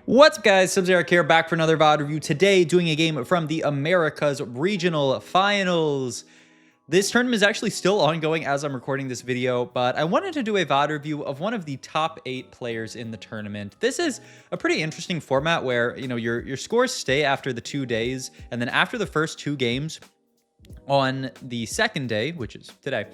What's up, guys? Sub-Zero here, back for another VOD review. Today, doing a game from the Americas Regional Finals. This tournament is actually still ongoing as I'm recording this video, but I wanted to do a VOD review of one of the top 8 players in the tournament. This is a pretty interesting format where, your scores stay after the 2 days, and then after the first 2 games, on the second day, which is today,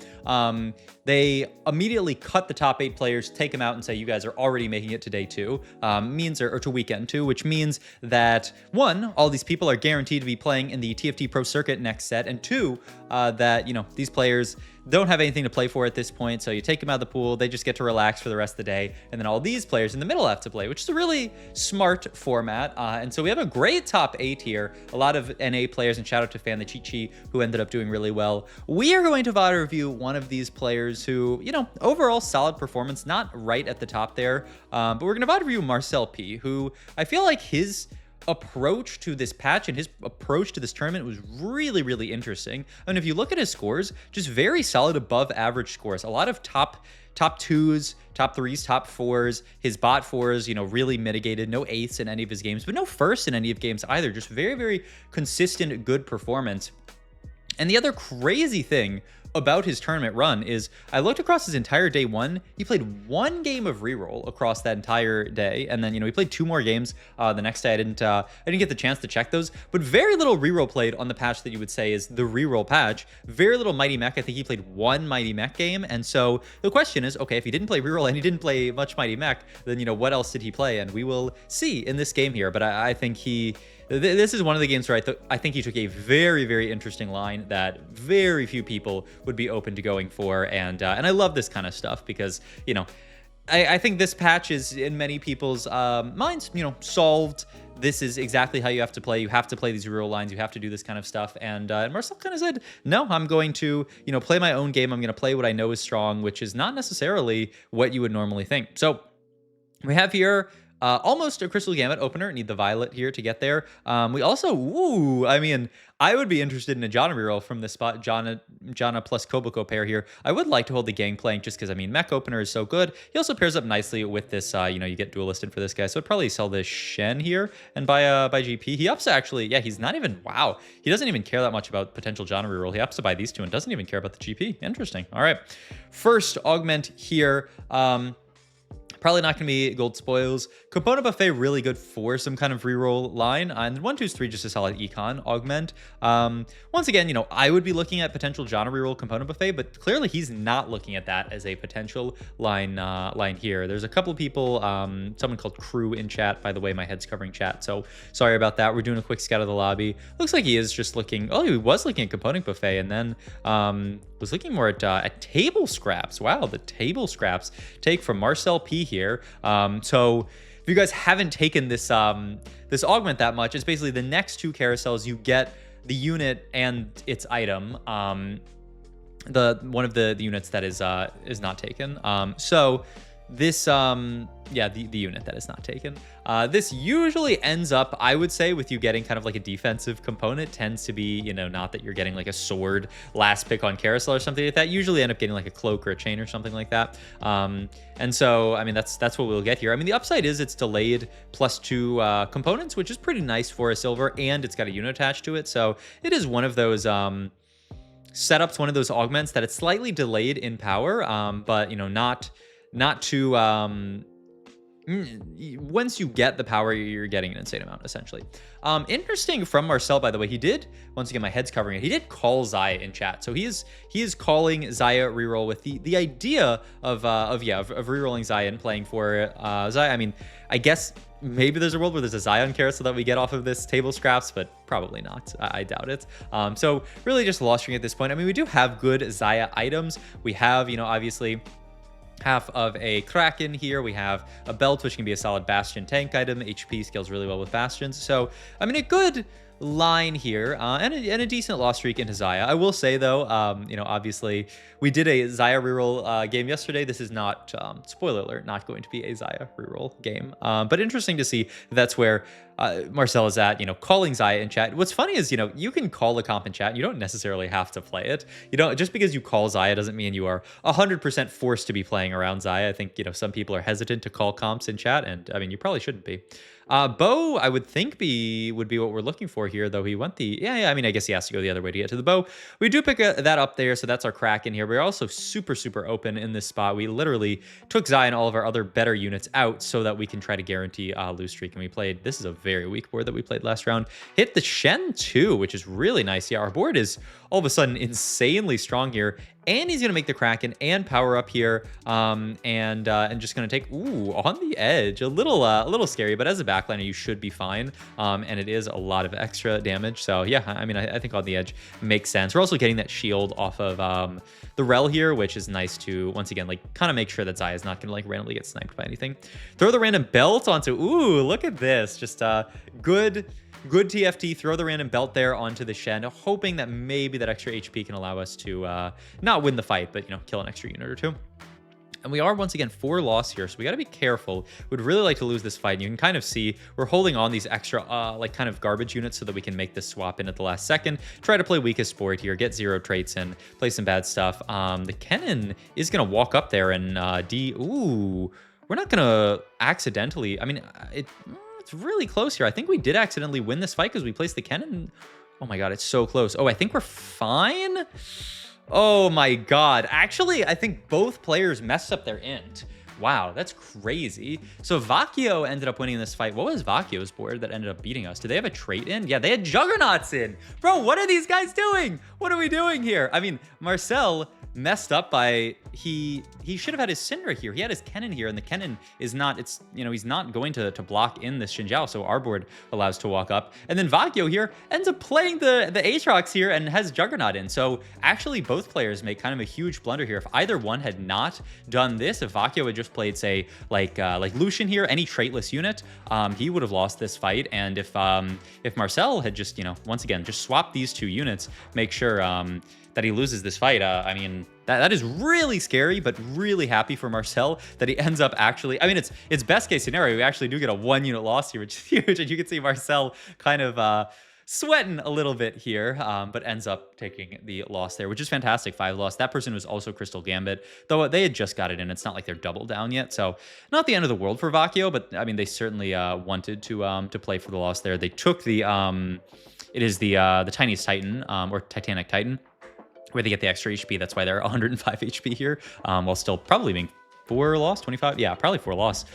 they immediately cut the top 8 players, take them out, and say you guys are already making it to day 2, or to weekend 2, which means that 1, all these people are guaranteed to be playing in the TFT Pro Circuit next set, and 2, that these players don't have anything to play for at this point, so you take them out of the pool, they just get to relax for the rest of the day, and then all these players in the middle have to play, which is a really smart format. And so we have a great top 8 here, a lot of NA players, and shout out to Fan the Cheat Sheet, who ended up doing really well. We are going to VOD review one of these players who, overall solid performance, not right at the top there, but we're going to VOD review Marcel P, who I feel like his approach to this patch and his approach to this tournament was really interesting. And if you look at his scores, just very solid above average scores, a lot of top 2s, top 3s, top 4s. His bot 4s, really mitigated. No 8ths in any of his games, but no first in any of games either. Just very consistent, good performance. And the other crazy thing about his tournament run is I looked across his entire day 1. He played 1 game of Reroll across that entire day, and then he played 2 more games the next day. I didn't get the chance to check those, but very little Reroll played on the patch that you would say is the Reroll patch. Very little Mighty Mech. I think he played 1 Mighty Mech game, and so the question is, okay, if he didn't play Reroll and he didn't play much Mighty Mech, then what else did he play? And we will see in this game here. But I think this is one of the games where I think he took a very interesting line that very few people would be open to going for, and I love this kind of stuff because I think this patch is in many people's minds solved. This is exactly how you have to play. You have to play these reroll lines. You have to do this kind of stuff. And Marcel kind of said, no, I'm going to play my own game. I'm going to play what I know is strong, which is not necessarily what you would normally think. So we have here almost a Crystal Gamut opener. Need the Violet here to get there. We also, I would be interested in a Janna reroll from this spot. Janna plus Koboko pair here. I would like to hold the Gangplank just because, Mech opener is so good. He also pairs up nicely with this, you get dualisted for this guy. So I'd probably sell this Shen here and buy GP. He ups actually, yeah, he's not even, wow. He doesn't even care that much about potential Janna reroll. He ups to buy these 2 and doesn't even care about the GP. Interesting. All right. First augment here. Probably not going to be gold spoils. Component buffet, really good for some kind of reroll line. And 1, 2, 3, just a solid econ augment. Once again, I would be looking at potential Janna reroll component buffet, but clearly he's not looking at that as a potential line here. There's a couple of people, someone called Crew in chat. By the way, my head's covering chat, so sorry about that. We're doing a quick scout of the lobby. Looks like he is just looking, he was looking at component buffet, and then was looking more at table scraps. Wow, the table scraps take from Marcel P here. So if you guys haven't taken this this augment that much, it's basically the next 2 carousels you get the unit and its item. One of the units that is not taken. So this the unit that is not taken. This usually ends up, I would say, with you getting kind of like a defensive component. Tends to be, not that you're getting like a sword last pick on carousel or something like that. Usually end up getting like a cloak or a chain or something like that. And so, that's what we'll get here. The upside is it's delayed +2 components, which is pretty nice for a silver, and it's got a unit attached to it. So it is one of those setups, one of those augments that it's slightly delayed in power, but not too once you get the power, you're getting an insane amount, essentially. Interesting from Marcel, by the way, he did, once again, my head's covering it, he did call Xayah in chat. So he is calling Xayah reroll with the idea of rerolling Xayah and playing for Xayah. I guess maybe there's a world where there's a Zion carousel that we get off of this table scraps, but probably not. I doubt it. So really just lost string at this point. We do have good Xayah items. We have, obviously, half of a Kraken here. We have a belt, which can be a solid Bastion tank item. HP scales really well with Bastions. So, a good line here, and a decent loss streak into Xayah. I will say though, you know, obviously we did a Xayah reroll game yesterday. This is not, spoiler alert, not going to be a Xayah reroll game. But interesting to see that's where Marcel is at, you know, calling Xayah in chat. What's funny is, you know, you can call a comp in chat. You don't necessarily have to play it. You don't, just because you call Xayah doesn't mean you are 100% forced to be playing around Xayah. I think, you know, some people are hesitant to call comps in chat, and I mean, you probably shouldn't be. Bow, I would think would be what we're looking for here, though he went the, yeah, I mean, I guess he has to go the other way to get to the bow. We do pick that up there, so that's our Kraken here. We're also super, super open in this spot. We literally took Xayah and all of our other better units out so that we can try to guarantee a lose streak. And we played, this is a very weak board that we played last round. Hit the Shen too, which is really nice. Yeah, our board is all of a sudden insanely strong here. And he's going to make the Kraken and power up here, and just going to take, ooh, on the edge. A little scary, but as a backliner, you should be fine. And it is a lot of extra damage. So yeah, I mean, I think on the edge makes sense. We're also getting that shield off of the Rel here, which is nice to, once again, like kind of make sure that Xayah is not going to like randomly get sniped by anything. Throw the random belt onto, ooh, look at this. Just good TFT, throw the random belt there onto the Shen, hoping that maybe that extra HP can allow us to not win the fight, but, you know, kill an extra unit or two. And we are, once again, 4 loss here, so we got to be careful. We'd really like to lose this fight. And you can kind of see we're holding on these extra, like, kind of garbage units so that we can make this swap in at the last second. Try to play weakest sport here, get 0 traits in, play some bad stuff. The Kennen is going to walk up there and ooh, we're not going to accidentally, I mean, it's really close here. I think we did accidentally win this fight because we placed the Kennen. Oh my god, it's so close. Oh, I think we're fine. Oh my god. Actually, I think both players messed up their int. Wow, that's crazy. So Vakio ended up winning this fight. What was Vakio's board that ended up beating us? Did they have a trait in? Yeah, they had Juggernauts in. Bro, what are these guys doing? What are we doing here? I mean, Marcel messed up by, he should have had his Syndra here. He had his Kennen here, and the Kennen is not, it's, you know, he's not going to block in this Xin Zhao, so our board allows to walk up. And then Vakio here ends up playing the Aatrox here and has Juggernaut in. So actually both players make kind of a huge blunder here. If either one had not done this, if Vakio had just played, say, like Lucian here, any traitless unit, he would have lost this fight. And if Marcel had just, you know, once again, just swapped these 2 units, make sure that he loses this fight, I mean, that is really scary, but really happy for Marcel that he ends up actually, I mean, it's best case scenario. We actually do get a 1 unit loss here, which is huge. And you can see Marcel kind of sweating a little bit here, but ends up taking the loss there, which is fantastic. 5 loss. That person was also Crystal Gambit, though they had just got it in. It's not like they're double down yet. So not the end of the world for Vakio, but I mean, they certainly wanted to play for the loss there. They took the, it is the Tiniest Titan, or Titanic Titan, where they get the extra HP. That's why they're 105 HP here, while still probably being 4 loss, 25. Yeah, probably 4 loss.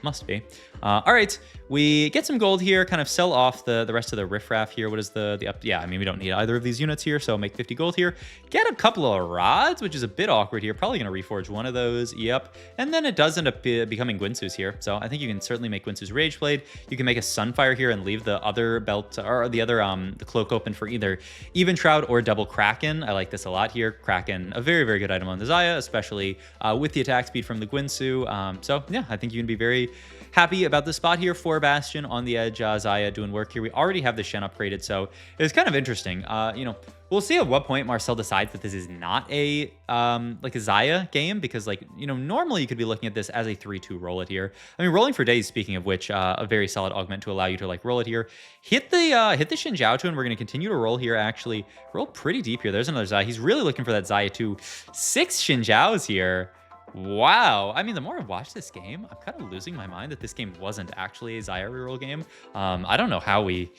Must be. All right, we get some gold here, kind of sell off the rest of the riffraff here. What is the up? Yeah, I mean, we don't need either of these units here, so make 50 gold here. Get a couple of rods, which is a bit awkward here. Probably going to reforge one of those. Yep. And then it does end up becoming Guinsu's here. So I think you can certainly make Guinsu's Rage Blade. You can make a Sunfire here and leave the other belt, or the other the cloak open for either Even Shroud or double Kraken. I like this a lot here. Kraken, a very, very good item on the Xayah, especially with the attack speed from the Guinsu. So yeah, I think you can be very happy about the spot here for Bastion on the edge. Xayah doing work here. We already have the Shen upgraded, so it's kind of interesting. You know, we'll see at what point Marcel decides that this is not a like a Xayah game, because, like, you know, normally you could be looking at this as a 3-2 roll it here. I mean, rolling for days, speaking of which, a very solid augment to allow you to like roll it here. Hit the Xin Zhao to, and we're going to continue to roll here. Actually, roll pretty deep here. There's another Xayah. He's really looking for that Xayah too. 6 Xin Zhaos here. Wow. I mean, the more I watch this game, I'm kind of losing my mind that this game wasn't actually a Xayah reroll game. I don't know how we...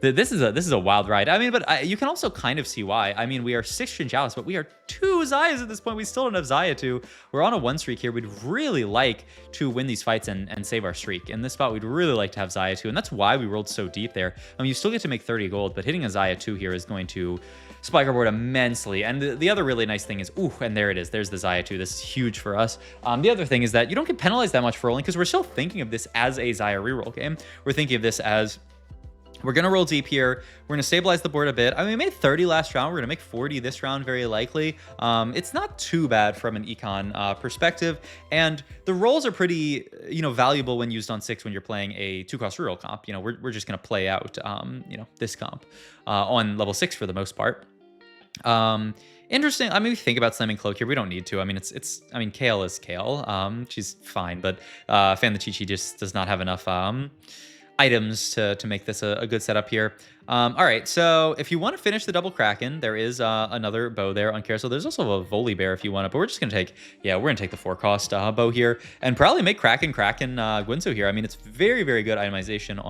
This is a wild ride. I mean, but you can also kind of see why. I mean, we are 6 Xin Zhaos, but we are 2 Xayahs at this point. We still don't have Xayah 2. We're on a 1 streak here. We'd really like to win these fights and save our streak. In this spot, we'd really like to have Xayah 2, and that's why we rolled so deep there. I mean, you still get to make 30 gold, but hitting a Xayah 2 here is going to spike our board immensely. And the other really nice thing is, ooh, and there it is. There's the Xayah 2. This is huge for us. The other thing is that you don't get penalized that much for rolling, because we're still thinking of this as a Xayah reroll game. We're thinking of this as We're going to roll deep here. We're going to stabilize the board a bit. I mean, we made 30 last round. We're going to make 40 this round, very likely. It's not too bad from an econ perspective. And the rolls are pretty, valuable when used on 6 when you're playing a 2-cost reroll comp. We're just going to play out, this comp on level 6 for the most part. Interesting. I mean, we think about slamming Cloak here. We don't need to. I mean, Kale is Kale. She's fine, but Fan the Chi-Chi just does not have enough items to make this a good setup here. All right, so if you want to finish the double Kraken, there is another bow there on Carousel. There's also a Volley Bear if you want it, but we're just going to take, we're going to take the 4-cost bow here and probably make Kraken Guinzo here. I mean, it's very, very good itemization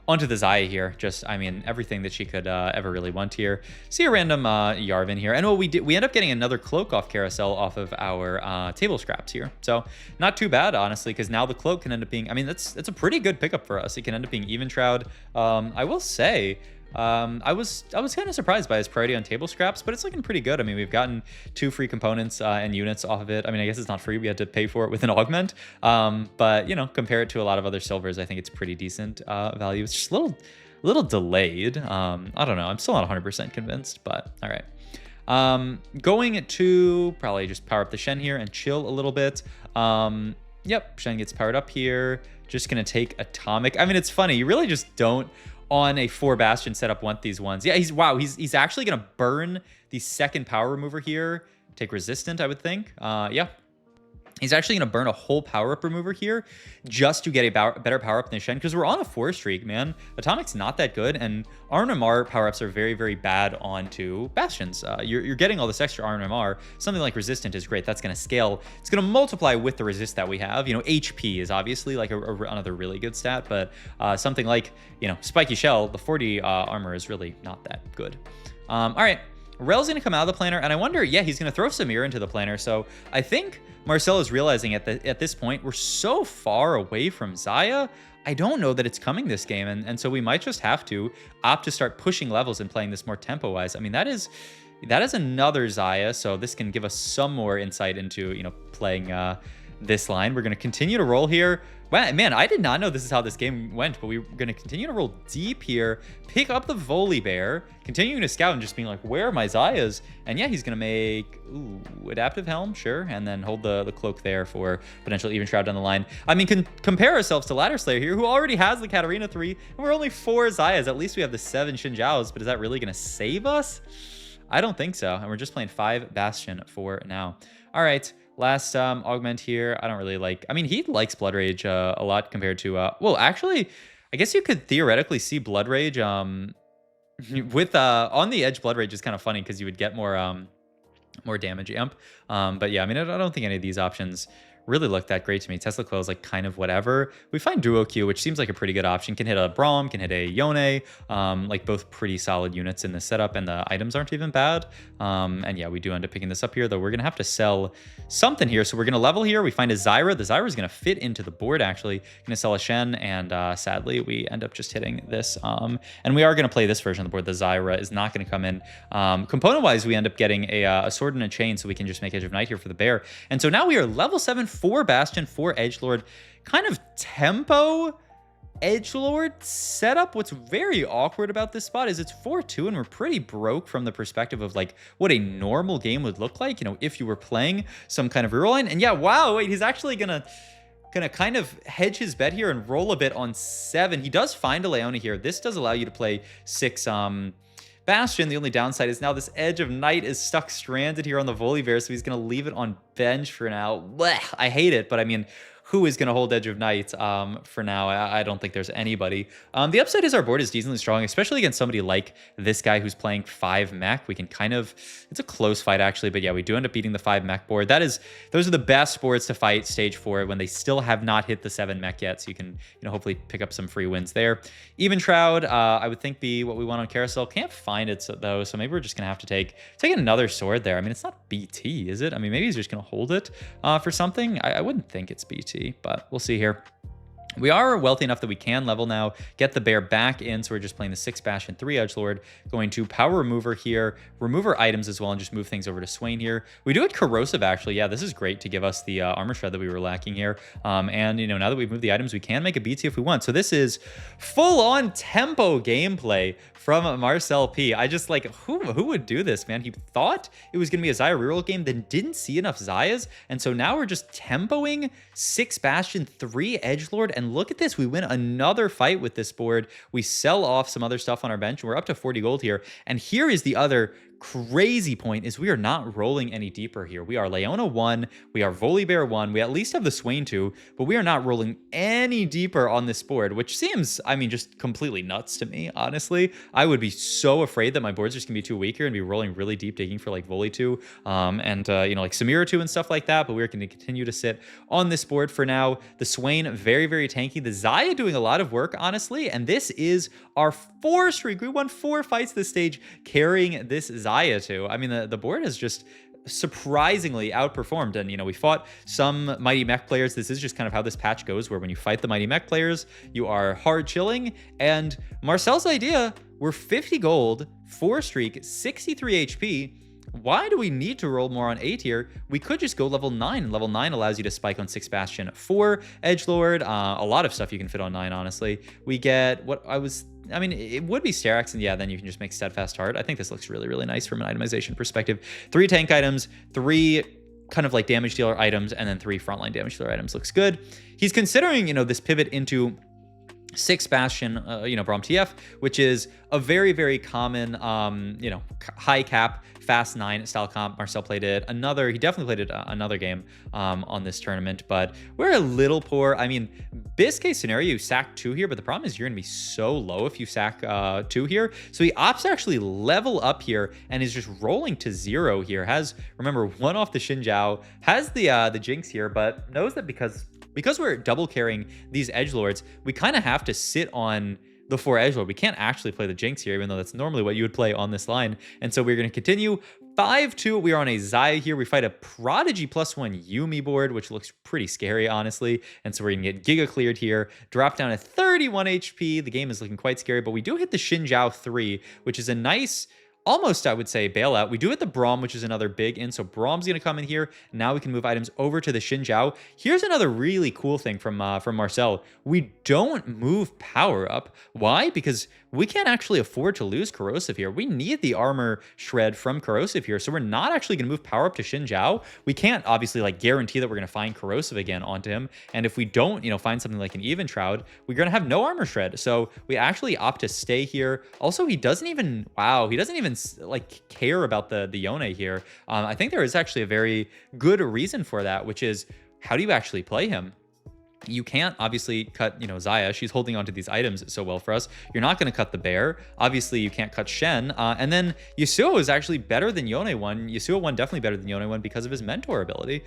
onto the Zaya here. Just, I mean, everything that she could ever really want here. See a random Yarvin here. And we end up getting another Cloak off Carousel off of our table scraps here. So not too bad, honestly, because now the Cloak can end up being, I mean, that's a pretty good pickup for us. It can end up being Even Shroud. I will say, I was kind of surprised by his priority on table scraps, but it's looking pretty good. I mean, we've gotten 2 free components and units off of it. I mean, I guess it's not free. We had to pay for it with an augment. But compare it to a lot of other silvers, I think it's pretty decent value. It's just a little delayed. I don't know. I'm still not 100% convinced, but all right. Going to probably just power up the Shen here and chill a little bit. Yep, Shen gets powered up here. Just gonna take Atomic. I mean, it's funny. You really just don't on a 4 Bastion setup want these ones. Yeah, he's actually gonna burn the second power remover here. Take Resistant, I would think. Yeah. He's actually going to burn a whole power-up remover here just to get a better power-up than Shen, because we're on a 4 streak, man. Atomic's not that good, and RNMR power-ups are very, very bad onto Bastions. You're getting all this extra RNMR. Something like Resistant is great. That's going to scale. It's going to multiply with the resist that we have. HP is obviously like another really good stat, but something like, Spiky Shell, the 40 armor is really not that good. All right. Rel's going to come out of the planner, and I wonder, he's going to throw Samir into the planner. So I think Marcel is realizing at this point, we're so far away from Zaya, I don't know that it's coming this game. And so we might just have to opt to start pushing levels and playing this more tempo-wise. I mean, that is another Zaya, so this can give us some more insight into, playing this line. We're going to continue to roll here. Man, I did not know this is how this game went, but we're going to continue to roll deep here, pick up the Volley Bear, continuing to scout and just being like, where are my Zayas? And he's going to make, Adaptive Helm, sure, and then hold the Cloak there for potential Even Shroud down the line. I mean, compare ourselves to Ladder Slayer here, who already has the Katarina 3, and we're only 4 Zayas. At least we have the 7 Xinjiaos, but is that really going to save us? I don't think so, and we're just playing 5 Bastion for now. All right. Last augment here, I don't really like. I mean, he likes Blood Rage a lot compared to. Well, actually, I guess you could theoretically see Blood Rage with on the edge. Blood Rage is kind of funny because you would get more damage amp. But yeah, I mean, I don't think any of these options really look that great to me. Tesla Coil is like kind of whatever. We find Duo Q, which seems like a pretty good option. Can hit a Braum, can hit a Yone, like both pretty solid units in this setup, and the items aren't even bad. And yeah, we do end up picking this up here, though we're gonna have to sell something here. So we're gonna level here. We find a Zyra. The Zyra is gonna fit into the board actually. Gonna sell a Shen, and sadly we end up just hitting this. And we are gonna play this version of the board. The Zyra is not gonna come in. Component-wise, we end up getting a sword and a chain, so we can just make Edge of Night here for the bear. And so now we are level 7 for Bastion, for Edgelord. Kind of tempo Edgelord setup. What's very awkward about this spot is it's 4-2, and we're pretty broke from the perspective of like what a normal game would look like, if you were playing some kind of reroll line. And yeah, wow, wait, he's actually gonna kind of hedge his bet here and roll a bit on 7. He does find a Leona here. This does allow you to play 6 Bastion. The only downside is now this Edge of Night is stuck stranded here on the Volley Bear, so he's going to leave it on bench for now. Blech, I hate it, but I mean, who is going to hold Edge of Night for now? I don't think there's anybody. The upside is our board is decently strong, especially against somebody like this guy who's playing 5 mech. We can kind of, it's a close fight actually, but yeah, we do end up beating the 5 mech board. Those are the best boards to fight stage 4 when they still have not hit the 7 mech yet, so you can hopefully pick up some free wins there. Even Shroud, I would think be what we want on Carousel. Can't find it though, so maybe we're just gonna have to take another sword there. I mean, it's not BT, is it? I mean, maybe he's just gonna hold it for something. I wouldn't think it's BT, but we'll see here. We are wealthy enough that we can level now, get the bear back in. So we're just playing the 6 Bastion, 3 Edgelord, going to power remover here, remove our items as well, and just move things over to Swain here. We do it corrosive, actually. Yeah, this is great to give us the armor shred that we were lacking here. And, you know, now that we've moved the items, we can make a BT if we want. So this is full-on tempo gameplay from Marcel P. I just, like, who would do this, man? He thought it was going to be a Xayah reroll game, then didn't see enough Xayahs. And so now we're just tempoing 6 Bastion, 3 Edgelord, and look at this. We win another fight with this board. We sell off some other stuff on our bench. We're up to 40 gold here. And here is the other crazy point is we are not rolling any deeper here. We are Leona 1, we are Volibear 1, we at least have the Swain 2, but we are not rolling any deeper on this board, which seems, I mean, just completely nuts to me, honestly. I would be so afraid that my board's just gonna be too weak here and be rolling really deep, digging for like Voli 2, and you know, like Samira 2 and stuff like that, but we're gonna continue to sit on this board for now. The Swain, very, very tanky. The Xayah doing a lot of work, honestly, and this is our 4 streak. We won 4 fights this stage, carrying this Xayah to. I mean, the board has just surprisingly outperformed, and you know, we fought some mighty mech players. This is just kind of how this patch goes, where when you fight the mighty mech players, you are hard chilling. And Marcel's idea, we're 50 gold, 4 streak, 63 HP. Why do we need to roll more on 8 here? We could just go level 9. Level 9 allows you to spike on 6 Bastion, 4 Edgelord. A lot of stuff you can fit on 9, honestly. We get what I mean, it would be Sterax, and yeah, then you can just make Steadfast Heart. I think this looks really, really nice from an itemization perspective. 3 tank items, 3 kind of like damage dealer items, and then 3 frontline damage dealer items. Looks good. He's considering, you know, this pivot into 6 Bastion, you know, Braum TF, which is a very, very common, you know, high cap, fast 9 style comp. Marcel played it he definitely played it another game on this tournament, but we're a little poor. I mean, best case scenario, you sack 2 here, but the problem is you're gonna be so low if you sack 2 here. So he opts to actually level up here and is just rolling to 0 here. Has, remember, 1 off the Xinjiao, has the Jinx here, but knows that because we're double carrying these Edgelords, we kind of have to sit on the 4 Edgelord. We can't actually play the Jinx here, even though that's normally what you would play on this line. And so we're going to continue 5-2. We are on a Xayah here. We fight a Prodigy +1 Yuumi board, which looks pretty scary, honestly. And so we're going to get Giga cleared here, drop down to 31 HP. The game is looking quite scary, but we do hit the Xinjiao 3, which is a nice, almost, I would say, bailout. We do hit the Braum, which is another big in. So Braum's going to come in here. Now we can move items over to the Xinjiao. Here's another really cool thing from Marcel. We don't move power up. Why? Because we can't actually afford to lose Corrosive here. We need the armor shred from Corrosive here. So we're not actually going to move power up to Xinjiao. We can't obviously like guarantee that we're going to find Corrosive again onto him. And if we don't, you know, find something like an Even Shroud, we're going to have no armor shred. So we actually opt to stay here. Also, he doesn't even, wow, he doesn't even like care about the Yone here. I think there is actually a very good reason for that, which is, how do you actually play him? You can't obviously cut, you know, Xayah. She's holding onto these items so well for us. You're not going to cut the bear. Obviously, you can't cut Shen. And then Yasuo is actually better than Yone 1. Yasuo 1 definitely better than Yone 1 because of his mentor ability.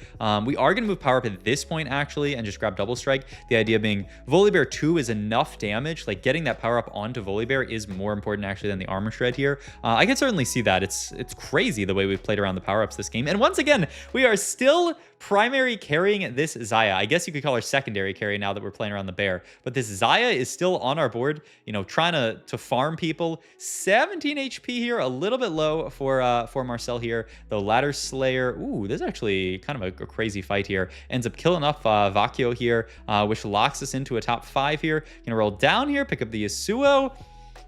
We are going to move power up at this point, actually, and just grab double strike. The idea being Volibear 2 is enough damage. Like, getting that power up onto Volibear is more important, actually, than the armor shred here. I can certainly see that. It's crazy the way we've played around the power-ups this game. And once again, we are still primary carrying this Xayah. I guess you could call her secondary carry now that we're playing around the bear. But this Xayah is still on our board, you know, trying to farm people. 17 HP here, a little bit low for Marcel here. The Ladder Slayer, ooh, this is actually kind of a crazy fight here. Ends up killing off Vakio here, which locks us into a top 5 here. Gonna roll down here, pick up the Yasuo.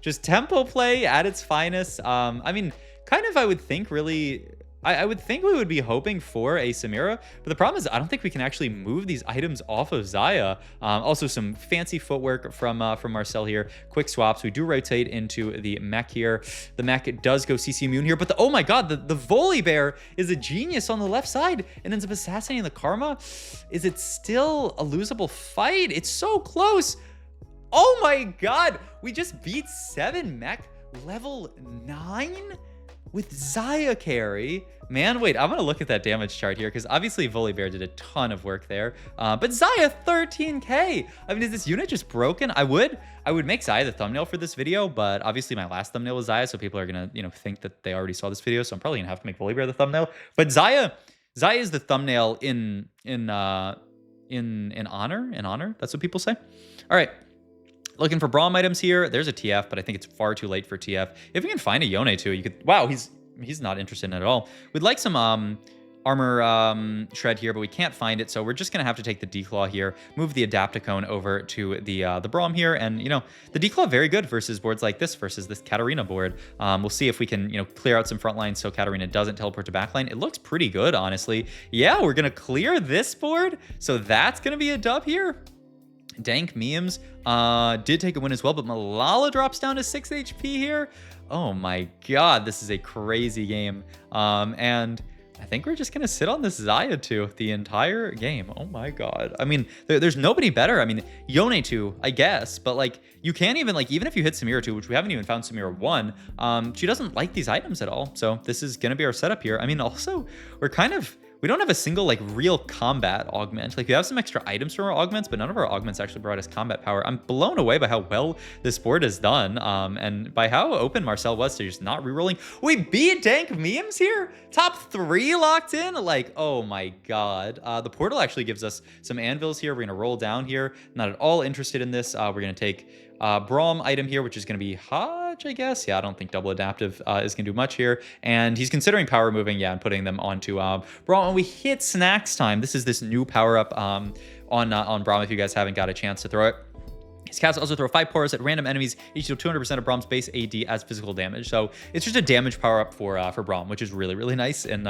Just tempo play at its finest. I mean, kind of, I would think, really, I would think we would be hoping for a Samira, but the problem is I don't think we can actually move these items off of Xayah. Also, some fancy footwork from Marcel here. Quick swaps. We do rotate into the mech here. The mech does go CC immune here, but oh my god, the Volibear is a genius on the left side and ends up assassinating the Karma. Is it still a losable fight? It's so close. Oh my god, we just beat 7 mech level 9 with Xayah carry. Man, wait, I'm gonna look at that damage chart here because obviously Volibear did a ton of work there. But Xayah 13k. I mean, is this unit just broken? I would make Xayah the thumbnail for this video, but obviously my last thumbnail was Xayah, so people are gonna, you know, think that they already saw this video. So I'm probably gonna have to make Volibear the thumbnail. But Xayah is the thumbnail in in honor. That's what people say. All right. Looking for Braum items here. There's a TF, but I think it's far too late for TF. If we can find a Yone too, you could. Wow, he's not interested in it at all. We'd like some armor shred here, but we can't find it, so we're just gonna have to take the Declaw here, move the Adapticone over to the Braum here, and you know, the Declaw very good versus boards like this, versus this Katarina board. We'll see if we can, you know, clear out some front lines so Katarina doesn't teleport to backline. It looks pretty good, honestly. Yeah, we're gonna clear this board, so that's gonna be a dub here. Dank Memes did take a win as well, but Malala drops down to 6 HP here. Oh my god, this is a crazy game. And I think we're just going to sit on this Xayah 2 the entire game. Oh my god. I mean, there's nobody better. I mean, Yone 2, I guess, but like, you can't even, like, even if you hit Samira 2, which we haven't even found Samira 1, she doesn't like these items at all. So this is going to be our setup here. I mean, also, we don't have a single like real combat augment. Like we have some extra items from our augments, but none of our augments actually brought us combat power. I'm blown away by how well this board is done, and by how open Marcel was to just not rerolling. We beat Dank Memes here, top 3 locked in. Like, oh my god. The portal actually gives us some anvils here. We're gonna roll down here. Not at all interested in this. We're gonna take Braum item here, which is going to be Hodge, I guess. Yeah, I don't think double adaptive is going to do much here. And he's considering power moving, yeah, and putting them onto Braum. And we hit Snacks Time. This is this new power up on Braum if you guys haven't got a chance to throw it. His cast also throw 5 pores at random enemies, each deal 200% of Braum's base AD as physical damage. So it's just a damage power up for Braum, which is really, really nice in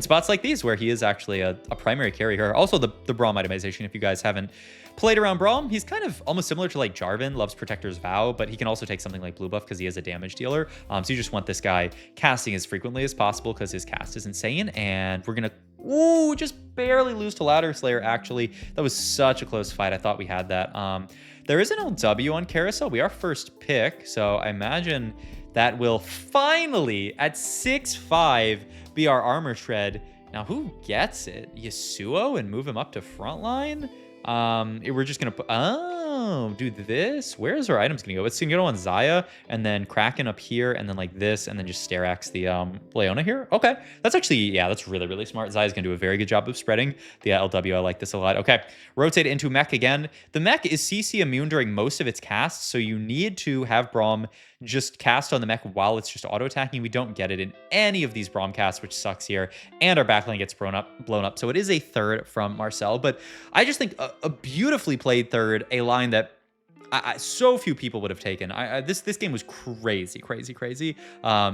spots like these where he is actually a primary carry here. Also the Braum itemization, if you guys haven't played around Braum, he's kind of almost similar to like Jarvan, loves Protector's Vow, but he can also take something like Blue Buff because he is a damage dealer. So you just want this guy casting as frequently as possible because his cast is insane. And we're gonna just barely lose to Ladder Slayer. Actually, that was such a close fight. I thought we had that. There is an LW on Carousel. We are first pick, so I imagine that will finally, at 6-5, be our armor shred. Now, who gets it? Yasuo and move him up to frontline? We're just gonna do this. Where is our items gonna go? It's gonna go on Xayah, and then Kraken up here, and then like this, and then just Sterax the Leona here. Okay, that's actually, yeah, that's really, really smart. Xayah's gonna do a very good job of spreading the LW. I like this a lot. Okay, rotate into mech again. The mech is CC immune during most of its casts, so you need to have Braum just cast on the mech while it's just auto attacking. We don't get it in any of these Braum casts, which sucks here, and our backline gets blown up. So it is a third from Marcel, but I just think a beautifully played third, a line that so few people would have taken. This game was crazy.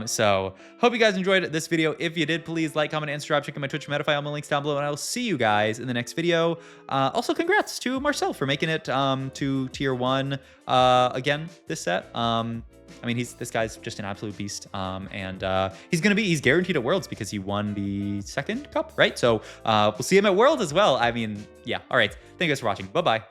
So hope you guys enjoyed this video. If you did, please like, comment, and subscribe. Check out my Twitch and Metafy. All my links down below, and I will see you guys in the next video. Also, congrats to Marcel for making it to tier 1 again this set. I mean, this guy's just an absolute beast, and he's guaranteed at Worlds because he won the 2nd cup, right? So we'll see him at Worlds as well. I mean, yeah. All right. Thank you guys for watching. Bye-bye.